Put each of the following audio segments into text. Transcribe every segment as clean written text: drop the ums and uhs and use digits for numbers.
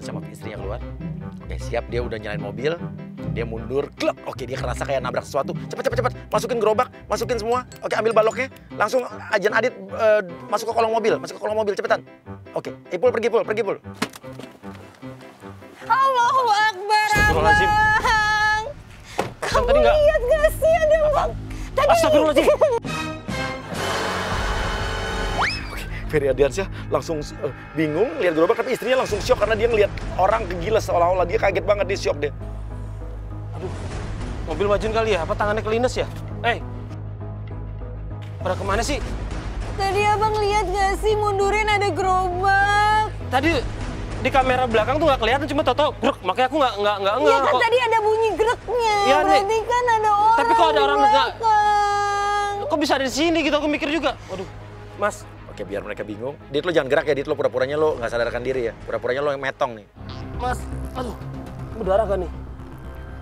sama istrinya keluar. Oke, siap, dia udah nyalain mobil. Dia mundur, klep. Oke, dia kerasa kayak nabrak sesuatu. Cepat. Masukin gerobak, masukin semua. Oke, ambil baloknya. Langsung Ajan Adit masuk ke kolong mobil. Cepetan. Oke, Ipul pergi, Pul. Allahu Akbar, Astagfirullahaladzim. Abang. Kamu tadi nggak- lihat gak sih ada bang? Tadi... Astagfirullahaladzim. Ferry Ardiansyah langsung bingung lihat gerobak, tapi istrinya langsung syok karena dia ngelihat orang gila seolah-olah dia kaget banget, dia syok deh. Aduh, mobil majuin kali ya? Apa tangannya kelines ya? Pada kemana sih? Tadi abang lihat gak sih mundurin ada gerobak? Tadi di kamera belakang tuh nggak kelihatan, cuma tau-tau bruk. Makanya aku nggak Iya kan kok. tadi ada bunyi greknya. Iya, berarti kan ada orang. Tapi kok ada orang di nggak- belakang. Kok bisa ada di sini gitu? Aku mikir juga. Waduh, Mas. Oke, biar mereka bingung. Dit, lo jangan gerak ya, Dit. Lo pura-puranya lo nggak sadarkan diri ya. Pura-puranya lo yang metong nih. Mas, aduh, berdarah kan nih?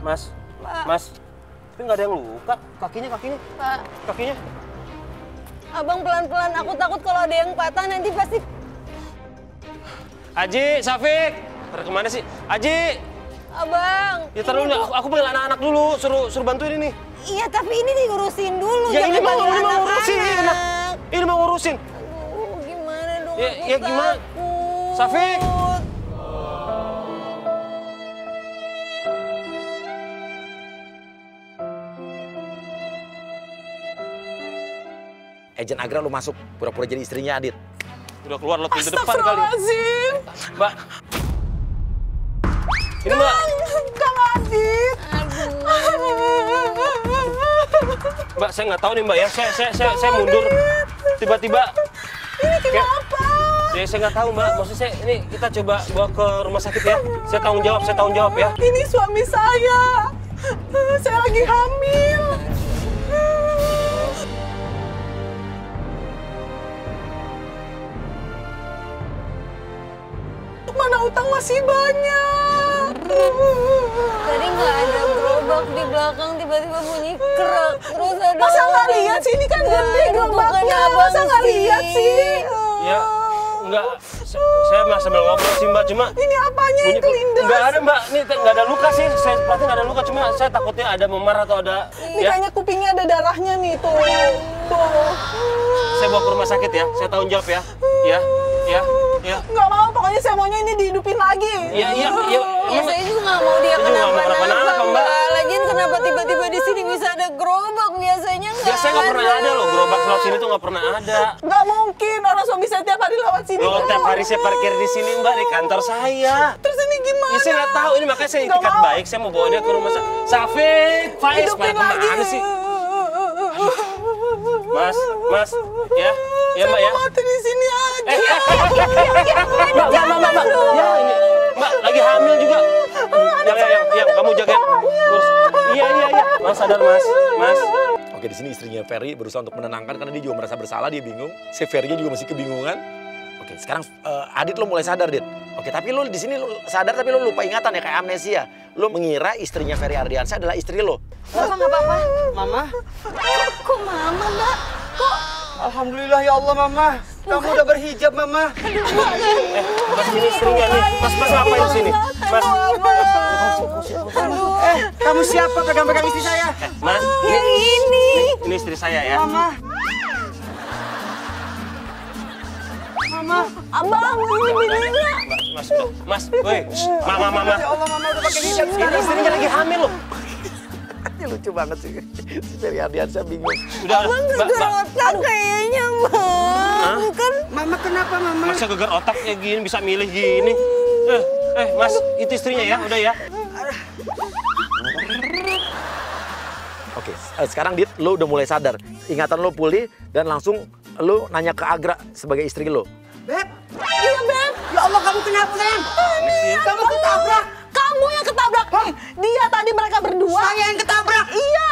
Mas, Pak. Mas. Tapi nggak ada yang luka. Kakinya. Pak, Kakinya. abang pelan-pelan. Aku takut kalau ada yang patah nanti pasti... Aji, Safik. Pada kemana sih? Aji. Abang. Ya taruh dulu, aku panggil anak-anak dulu, suruh bantuin ini. Iya, tapi ini diurusin dulu. Ya jangan ini mau panggil ngurusin. anak-anak. Ini mau ngurusin. Aduh, gimana dong? Ya, aku ya gimana? takut. Safik. Ajan Agra lo masuk, pura-pura jadi istrinya Adit. Udah keluar lo pintu depan kali. Astagfirullahaladzim. Mbak. Ini Mbak. Kang Adit. Mbak, saya nggak tahu nih Mbak ya. Saya mundur. Tiba-tiba. Ini kenapa? Ya saya nggak tahu Mbak. Maksud saya ini kita coba bawa ke rumah sakit ya. Saya tanggung jawab ya. Ini suami saya. Saya lagi hamil. Mana utang masih banyak. Tadi nggak ada gerobak di belakang, tiba-tiba bunyi kerak. Terus ada... Masa nggak lihat sih? Ini kan gede gerobaknya. Masa nggak lihat sih? Ya, enggak. Saya masih sambil ngobrol sih Mbak, cuma Ini apanya yang kelindas? Enggak ada Mbak, ini nggak ada luka sih. Saya perhatiin nggak ada luka, cuma saya takutnya ada memar atau ada. Ini kayaknya kupingnya ada darahnya nih, tuh. Saya bawa ke rumah sakit ya, saya tanggung jawab ya. Ya. Nggak mau, pokoknya saya maunya ini dihidupin lagi. Iya. Ya, saya juga nggak mau dia Saya juga nggak mau kenapa-napa, Mbak. Lagian kenapa tiba-tiba di sini bisa ada gerobak? Biasanya nggak Biasanya nggak pernah ada loh, gerobak lewat sini tuh nggak pernah ada. Nggak mungkin, orang suami saya tiap hari lewat sini. Loh, tiap hari saya parkir di sini Mbak, di kantor saya. Terus ini gimana? Ya saya nggak tahu, ini makanya saya Nggak itikat mau. baik, saya mau bawa dia ke rumah sakit. Safik, Faiz, Hidupin pada lagi. kemana sih? Mas, ya Mbak ya. Mati di sini aja. Mbak. Ya ini, Mbak lagi hamil juga. Yang kamu jagain. Terus, iya. Mas sadar Mas. Oke, di sini istrinya Ferry berusaha untuk menenangkan karena dia juga merasa bersalah, dia bingung. Si Ferry-nya juga masih kebingungan. Oke, sekarang Adit lo mulai sadar, Dit. Oke, tapi lo di sini lo sadar tapi lo lupa ingatan ya, kayak amnesia. Lo mengira istrinya Ferry Ardiansyah adalah istri lo. Bapak nggak apa-apa? Mama, Kok mama, Mbak? Kok? alhamdulillah ya Allah Mama. Kamu udah berhijab Mama. Mas ini istrinya nih. Mas ngapain di sini? Mas. Kamu siapa pegang-pegang istri saya? Mas, Yang ini. ini istri saya ya. Mama. Mama. Abang, ini bininya. Mas, woi, Mama. Ya Allah Mama udah pakai hijab Ini sekarang. istrinya lagi hamil loh. Ini lucu banget sih. Si Ferry Ardiansyah bingung. Udah, Geger otak kayaknya, Bang. Kan Mama kenapa Mama? Masa geger otak kayak gini bisa milih gini? Mas, itu istrinya ya, udah ya. Oke, sekarang Dit, lo udah mulai sadar. Ingatan lo pulih dan langsung lo nanya ke Agra sebagai istri lo. Beb. iya, Beb. Ya Allah kamu kenapa sayang? Kamu ketabrak. Kamu yang ketabrak. Dia tadi mereka berdua. Saya yang ketabrak. Iya.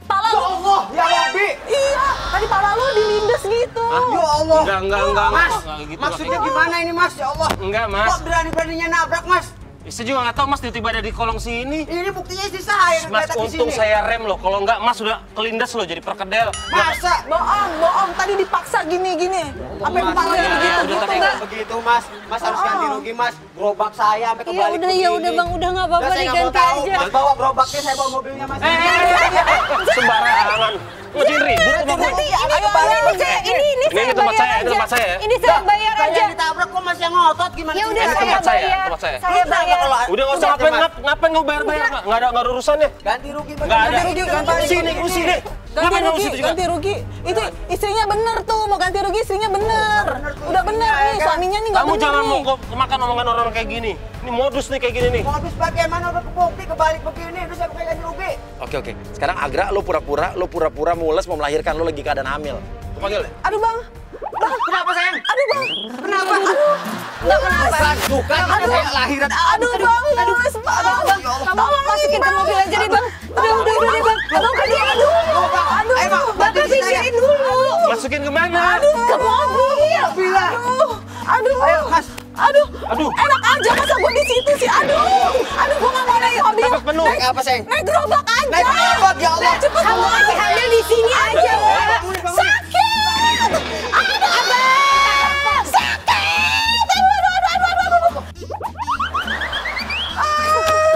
Pala Ya lu. Allah, ya Rabbi. Iya. Tadi pala lu dilindas gitu. Ya Allah. Enggak. Mas, Nggak gitu, maksudnya nggak gimana ini Mas? Ya Allah. Enggak, Mas. Kok berani-beraninya nabrak Mas? Saya juga nggak tahu Mas tiba-tiba ada di kolong sini. Ini buktinya istri saya yang Mas, kelihatan di untung sini. saya rem loh. Kalau nggak Mas sudah kelindas loh jadi perkedel. Masa? Bohong. Tadi dipaksa gini. Sampai kepalanya Ya, begitu udah, tapi enggak? Begitu Mas, Mas harus ganti rugi Mas. Gerobak saya sampai Ya kebalik udah, begini. ya udah Bang, udah nggak apa-apa, Udah, saya nggak mau diganti tahu. aja. Mas bawa gerobaknya, saya bawa mobilnya Mas. Sembarangan. Ngajin ribut sama gue. Ayo bayar Ini tempat saya, ini tempat saya. Ini saya bayar Saya aja. yang ditabrak kok Mas yang ngotot gimana? Ya udah Ini saya tempat saya, bayar. tempat saya. Saya bayar. Udah nggak usah ngapain nggak bayar nggak ada urusannya. Ganti rugi Nggak ada. Ganti rugi. Sini. Ngapain kamu situ juga? Ganti rugi. Itu istrinya bener tuh, mau ganti rugi istrinya bener. Udah bener nih, suaminya nih nggak Kamu bener jangan nih. mau makan omongan orang kayak gini. Ini modus nih kayak gini nih. Modus bagaimana udah kebukti kebalik begini, udah saya pakai ganti rugi. Oke. Sekarang Agra lo pura-pura mules mau melahirkan, lo lagi keadaan hamil. Aku panggil. Aduh Bang. Kenapa sayang? Aduh Bang. Kenapa? Enggak kenapa. Bukan, saya lahiran. Aduh Bang, mules Bang. Kamu masukin ke mobil aja deh Bang. Udah deh Bang. Abang kerjain dulu. Aduh, Bapak pikirin dulu. Masukin kemana? Ke mobil. Aduh. Ayo Mas. Aduh. Enak aja masa gue di situ sih. Aduh, gue nggak mau naik mobil. Takut penuh. Naik apa sayang? Naik gerobak aja. Naik gerobak, ya Allah. Cepet kamu lagi hamil di sini aja. Sakit. Aduh, Abang. Sakit. Aduh.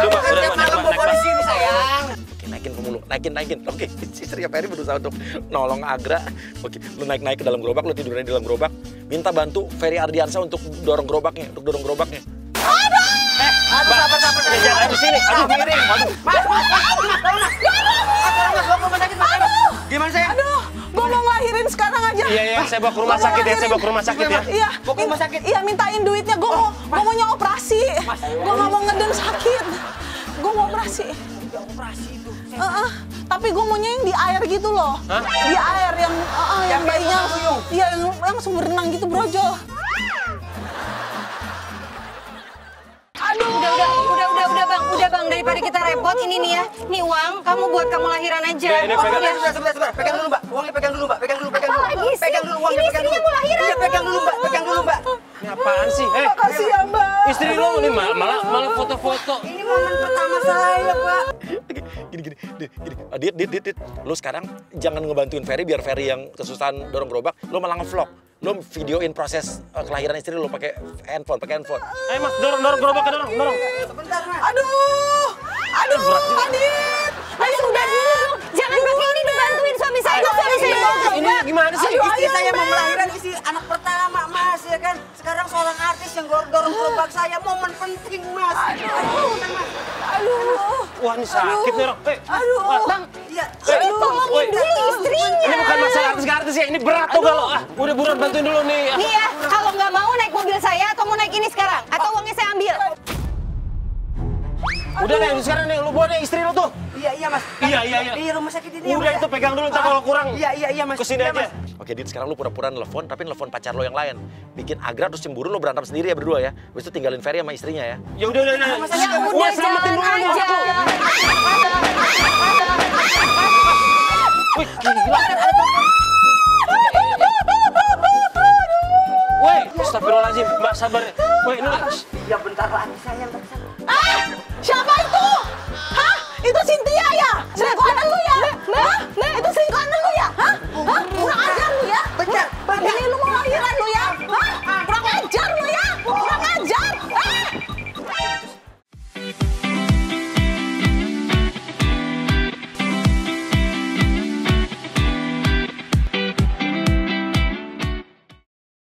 Coba, udah Tiap malam bawa di sini sayang. Oke, naikin ke mulu, naikin. Oke, istrinya Ferry berusaha untuk nolong Agra. Oke, lu naik ke dalam gerobak, lu tidurnya di dalam gerobak. Minta bantu Ferry Ardiansyah untuk dorong gerobaknya. Sabar. Jangan di sini. Aduh, miring. Aduh. Mas, bawa ke rumah sakit, Mas. Gimana sayang? Aduh, gue mau ngelahirin sekarang aja. Iya, saya bawa ke rumah sakit ya. Iya, Bawa ke rumah sakit. Iya, mintain duitnya. Gue mau operasi. Gue nggak mau ngeden sakit. Gue mau operasi. Operasi itu. Tapi gue maunya yang di air gitu loh. Hah? Di air yang bayinya. tuyung. Iya, yang langsung berenang gitu brojol. Aduh, udah bang, daripada kita repot ini nih ya, nih uang kamu buat kamu lahiran aja. Ini pegang. Sebentar. Pegang dulu, Mbak. Uangnya pegang dulu, Mbak. Pegang dulu. Lagi sih? Pegang dulu uangnya, Ini pegang istrinya dulu. mau lahiran. Iya, pegang dulu, Mbak. Ini apaan sih? Makasih ya mbak. Istri lo ini malah foto-foto. Ini momen pertama saya, Pak. Gini. Dit. Lu sekarang jangan ngebantuin Ferry biar Ferry yang kesusahan dorong gerobak. Lu malah ngevlog. Lu videoin proses kelahiran istri lu pakai handphone. Ayo Mas, dorong gerobak, dorong. Sebentar, Mas. Aduh, Adit. Ayo udah dulu. Jangan pakai ini dibantuin suami saya. Suami saya mau gerobak. Ini gimana sih? Istri saya mau melahirkan istri anak pertama, Mas, ya kan? Sekarang seorang artis yang dorong gerobak saya, momen penting, Mas. Aduh. Wah, ini sakit nih, Rok. Aduh. Bang. Iya. Woi, Dulu istrinya. ini bukan masalah artis ya, ini berat tuh kalau. Udah buruan bantuin dulu nih. Nih ya, kalau nggak mau naik mobil saya atau mau naik ini sekarang, atau uangnya saya ambil. Udah deh, sekarang nih lu bawa deh istri lu tuh. Iya, Mas. Iya. Di rumah sakit ini. Udah itu pegang dulu, ntar kalau kurang. Iya, Mas. Kesini Iya, aja. Mas. Oke, Dit, sekarang lu pura-pura nelfon, tapi nelfon pacar lo yang lain. Bikin Agra terus cemburu, lo berantem sendiri ya berdua ya. Habis itu tinggalin Ferry sama istrinya ya. Ya udah. Ya Gua udah selamatin jalan dulu aja. Wih, gila. Woi, astagfirullahaladzim, Mbak sabar. Woi, ini Ya bentar lagi sayang.